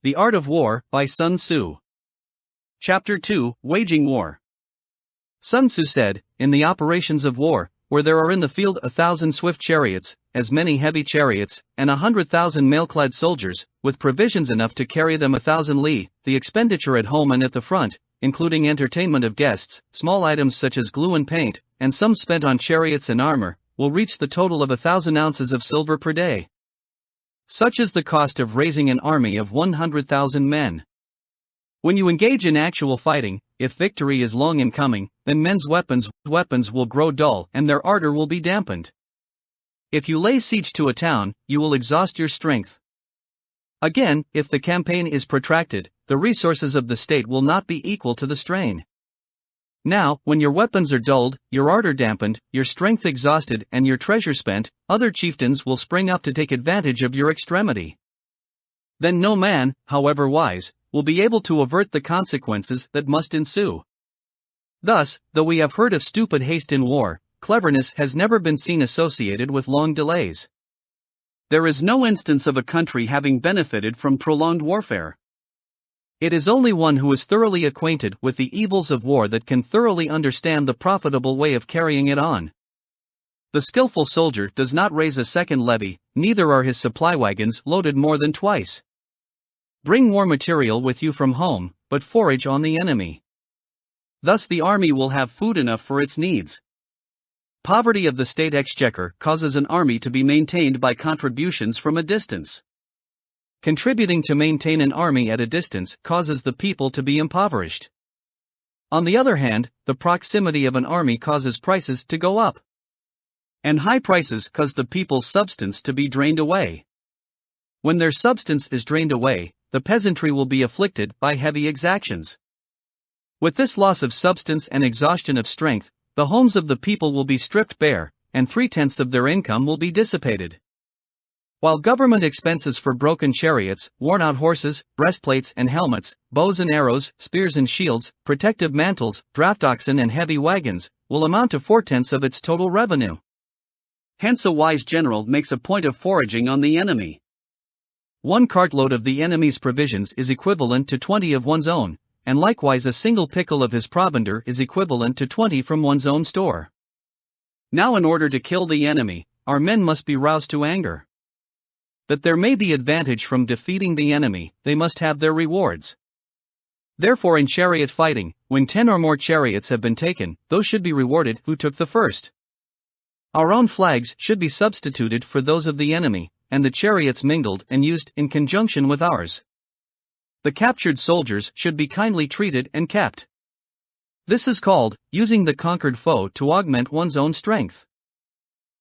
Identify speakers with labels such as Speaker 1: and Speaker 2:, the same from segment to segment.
Speaker 1: The Art of War, by Sun Tzu. Chapter 2, Waging War. Sun Tzu said, in the operations of war, where there are in the field 1,000 swift chariots, as many heavy chariots, and 100,000 mail-clad soldiers, with provisions enough to carry them 1,000 li, the expenditure at home and at the front, including entertainment of guests, small items such as glue and paint, and some spent on chariots and armor, will reach the total of 1,000 ounces of silver per day. Such is the cost of raising an army of 100,000 men. When you engage in actual fighting, if victory is long in coming, then men's weapons will grow dull and their ardor will be dampened. If you lay siege to a town, you will exhaust your strength. Again, if the campaign is protracted, the resources of the state will not be equal to the strain. Now, when your weapons are dulled, your ardor dampened, your strength exhausted, and your treasure spent, other chieftains will spring up to take advantage of your extremity. Then no man, however wise, will be able to avert the consequences that must ensue. Thus, though we have heard of stupid haste in war, cleverness has never been seen associated with long delays. There is no instance of a country having benefited from prolonged warfare. It is only one who is thoroughly acquainted with the evils of war that can thoroughly understand the profitable way of carrying it on. The skillful soldier does not raise a second levy, neither are his supply wagons loaded more than twice. Bring war material with you from home, but forage on the enemy. Thus the army will have food enough for its needs. Poverty of the state exchequer causes an army to be maintained by contributions from a distance. Contributing to maintain an army at a distance causes the people to be impoverished. On the other hand, the proximity of an army causes prices to go up. And high prices cause the people's substance to be drained away. When their substance is drained away, the peasantry will be afflicted by heavy exactions. With this loss of substance and exhaustion of strength, the homes of the people will be stripped bare, and 3/10 of their income will be dissipated. While government expenses for broken chariots, worn-out horses, breastplates and helmets, bows and arrows, spears and shields, protective mantles, draft oxen and heavy wagons, will amount to 4/10 of its total revenue. Hence a wise general makes a point of foraging on the enemy. 1 cartload of the enemy's provisions is equivalent to 20 of one's own, and likewise a single pickle of his provender is equivalent to 20 from one's own store. Now in order to kill the enemy, our men must be roused to anger. That there may be advantage from defeating the enemy, they must have their rewards. Therefore in chariot fighting, when 10 or more chariots have been taken, those should be rewarded who took the first. Our own flags should be substituted for those of the enemy, and the chariots mingled and used in conjunction with ours. The captured soldiers should be kindly treated and kept. This is called using the conquered foe to augment one's own strength.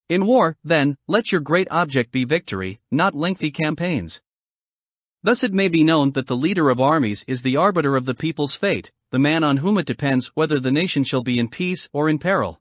Speaker 1: In war, then, let your great object be victory, not lengthy campaigns. Thus it may be known that the leader of armies is the arbiter of the people's fate, the man on whom it depends whether the nation shall be in peace or in peril.